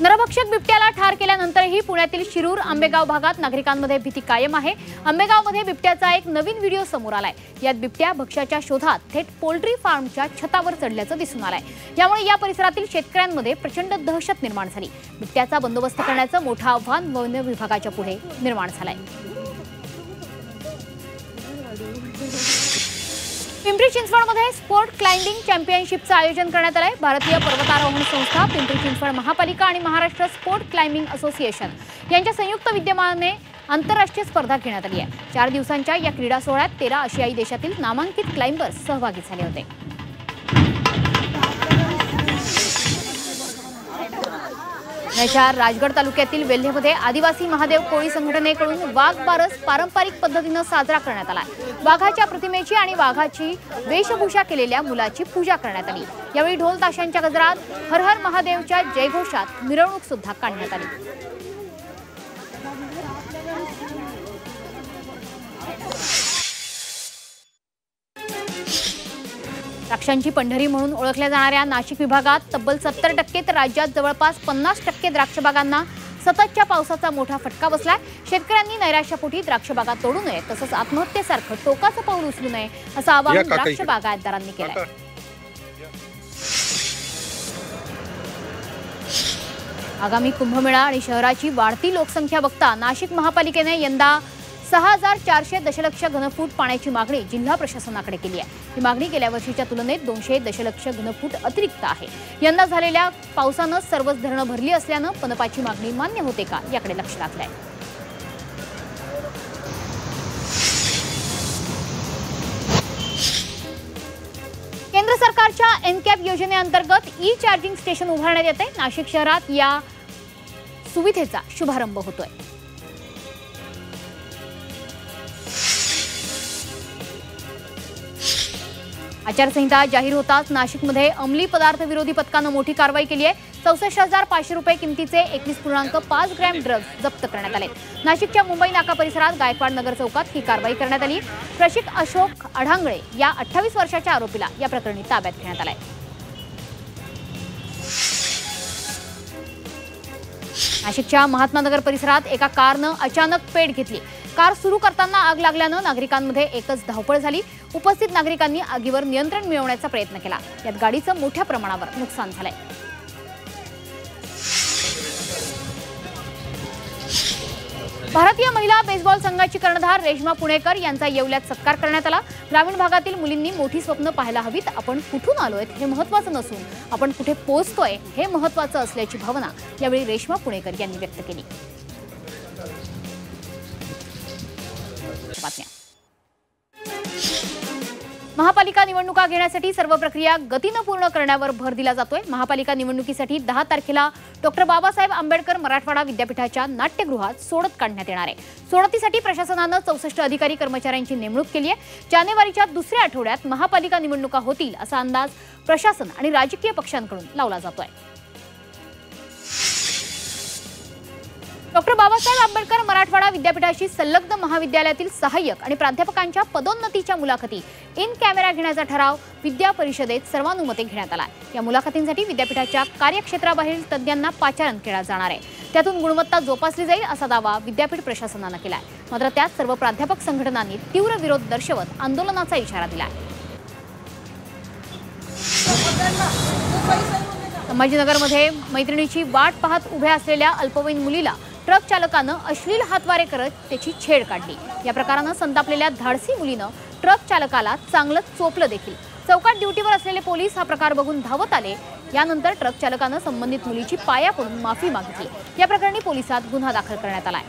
नरभक्षक बिबट्याला ठार केल्यानंतरही पुण्यातील शिरूर आंबेगाव भागात नागरिकांमध्ये भीती कायम आहे। आंबेगावमध्ये बिबट्याचा एक नवीन व्हिडिओ समोर आलाय। यात बिबट्या भक्ष्याच्या शोधात थेट पोल्ट्री फार्मच्या छतावर चढल्याचं दिसून आलंय। यामुळे या परिसरातील शेतकऱ्यांमध्ये प्रचंड दहशत निर्माण झाली। बिबट्याचा बंदोबस्त करण्याचं मोठं आव्हान वन विभागाच्या पुढे निर्माण झालंय। पिंपरी चिंचवडमध्ये स्पोर्ट क्लाइम्बिंग चॅम्पियनशिपचं आयोजन करण्यात आलंय। भारतीय पर्वतारोहण संस्था, पिंपरी चिंचवड महापालिका आणि महाराष्ट्र स्पोर्ट क्लाइम्बिंग असोसिएशन यांच्या संयुक्त विद्यमानाने आंतरराष्ट्रीय स्पर्धा घेण्यात आली आहे। 4 दिवसांच्या या क्रीडा सोहळ्यात 13 आशियाई देशातील नामांकित क्लाइंबर्स सहभागी झाले होते। राजगड तालुक्यातील वेल्हेमध्ये आदिवासी महादेव कोळी संघटनेकडून वाघ बारस पारंपरिक पद्धतीने साजरा करण्यात आला। वाघाच्या प्रतिमेची आणि वाघाची वेशभूषा केलेल्या मुलाची पूजा करण्यात आली। यावेळी ढोल ताशांच्या गजरात हर हर महादेवच्या जयघोषात मिरवणूक सुद्धा काढण्यात आली। द्राक्षांची पंढरी म्हणून ओळखल्या जाणाऱ्या नाशिक विभागात तब्बल 70% तर राज्यात जवळपास 50% द्राक्ष बागांना सततच्या पावसाचा मोठा फटका बसलाय। शेतकऱ्यांनी नैराश्यापोटी द्राक्ष बागा तोडू नये, तसंच आत्महत्येसारखं टोकाचं पाऊल उचलू नये असं आवाहन द्राक्ष बागायतदारांनी केलंय। आगामी कुंभमेळा आणि शहराची वाढती लोकसंख्या बघता नाशिक महापालिकेने यंदा 6400 दशलक्ष घनफूट पाण्याची मागणी जिल्हा प्रशासनाकडे केली आहे। ही मागणी गेल्या वर्षीच्या तुलनेत 200 दशलक्ष घनफूट अतिरिक्त आहे। यंदा झालेल्या पावसानं सर्वच धरणं भरली असल्यानं पनपाची मागणी मान्य होते का याकडे लक्ष लागलंय। केंद्र सरकारच्या एनकॅप योजनेअंतर्गत ई चार्जिंग स्टेशन उभारण्यात येते। नाशिक शहरात या सुविधेचा शुभारंभ होतोय। आचारसंहिता जाहीर होताच नाशिकमध्ये अंमली पदार्थ विरोधी पथकानं मोठी कारवाई केली आहे। 64,500 रुपये किमतीचे 21.5 ग्रॅम ड्रग्ज जप्त करण्यात आले। नाशिकच्या मुंबई नाका परिसरात गायकवाड नगर चौकात ही कारवाई करण्यात आली। प्रशिक अशोक अढांगळे या 28 वर्षाच्या आरोपीला या प्रकरणी ताब्यात घेण्यात आलंय। नाशिकच्या महात्मानगर परिसरात एका कारनं अचानक पेट घेतली। कार सुरू करताना आग लागल्यानं नागरिकांमध्ये एकच धावपळ झाली। उपस्थित नागरिकांनी आगीवर नियंत्रण मिळवण्याचा प्रयत्न केला। यात गाडीचं मोठ्या प्रमाणावर नुकसान झालंय। भारतीय महिला बेसबॉल संघाची कर्णधार रेश्मा पुणेकर यांचा येवल्यात सत्कार करण्यात आला। ग्रामीण भागातील मुलींनी मोठी स्वप्न पाहायला हवीत। आपण कुठून आलोय हे महत्त्वाचं नसून आपण कुठे पोहोचतोय हे महत्त्वाचं असल्याची भावना यावेळी रेश्मा पुणेकर यांनी व्यक्त केली। महापालिका निवडणुका घेण्यासाठी सर्व प्रक्रिया गतीनं पूर्ण करण्यावर भर दिला जातोय। महापालिका निवडणुकीसाठी 10 तारखेला डॉ. बाबासाहेब आंबेडकर मराठवाडा विद्यापीठाच्या नाट्यगृहात सोडत काढण्यात येणार आहे। सोडतीसाठी प्रशासनानं 64 अधिकारी कर्मचाऱ्यांची नेमणूक केली आहे। जानेवारीच्या दुसऱ्या आठवड्यात महापालिका निवडणुका होतील असा अंदाज प्रशासन आणि राजकीय पक्षांकडून लावला जातोय। डॉ. बाबासाहेब आंबेडकर मराठवाडा विद्यापीठाशी संलग्न महाविद्यालयातील सहाय्यक आणि प्राध्यापकांच्या पदोन्नतीच्या मुलाखती इन कॅमेरा घेण्याचा ठराव विद्या परिषदेत सर्वानुमते घेण्यात आला। या मुलाखतींसाठी विद्यापीठाच्या कार्यक्षेत्राबाहेरील तज्ज्ञांना पाचारण केलं जाणार आहे। त्यातून गुणवत्ता जोपासली जाईल असा दावा विद्यापीठ प्रशासनानं केलाय। मात्र त्यात सर्व प्राध्यापक संघटनांनी तीव्र विरोध दर्शवत आंदोलनाचा इशारा दिलाय। संभाजीनगरमध्ये मैत्रिणीची वाट पाहत उभ्या असलेल्या अल्पवयीन मुलीला ट्रक चालकानं अश्लील हातवारे करत त्याची छेड काढली। या प्रकारानं संतापलेल्या धाडसी मुलीनं ट्रक चालकाला चांगलंच चोपलं देखील। चौकात ड्युटीवर असलेले पोलीस हा प्रकार बघून धावत आले। यानंतर ट्रक चालकानं संबंधित मुलीची पाया पडून माफी मागितली। या प्रकरणी पोलिसात गुन्हा दाखल करण्यात आलाय।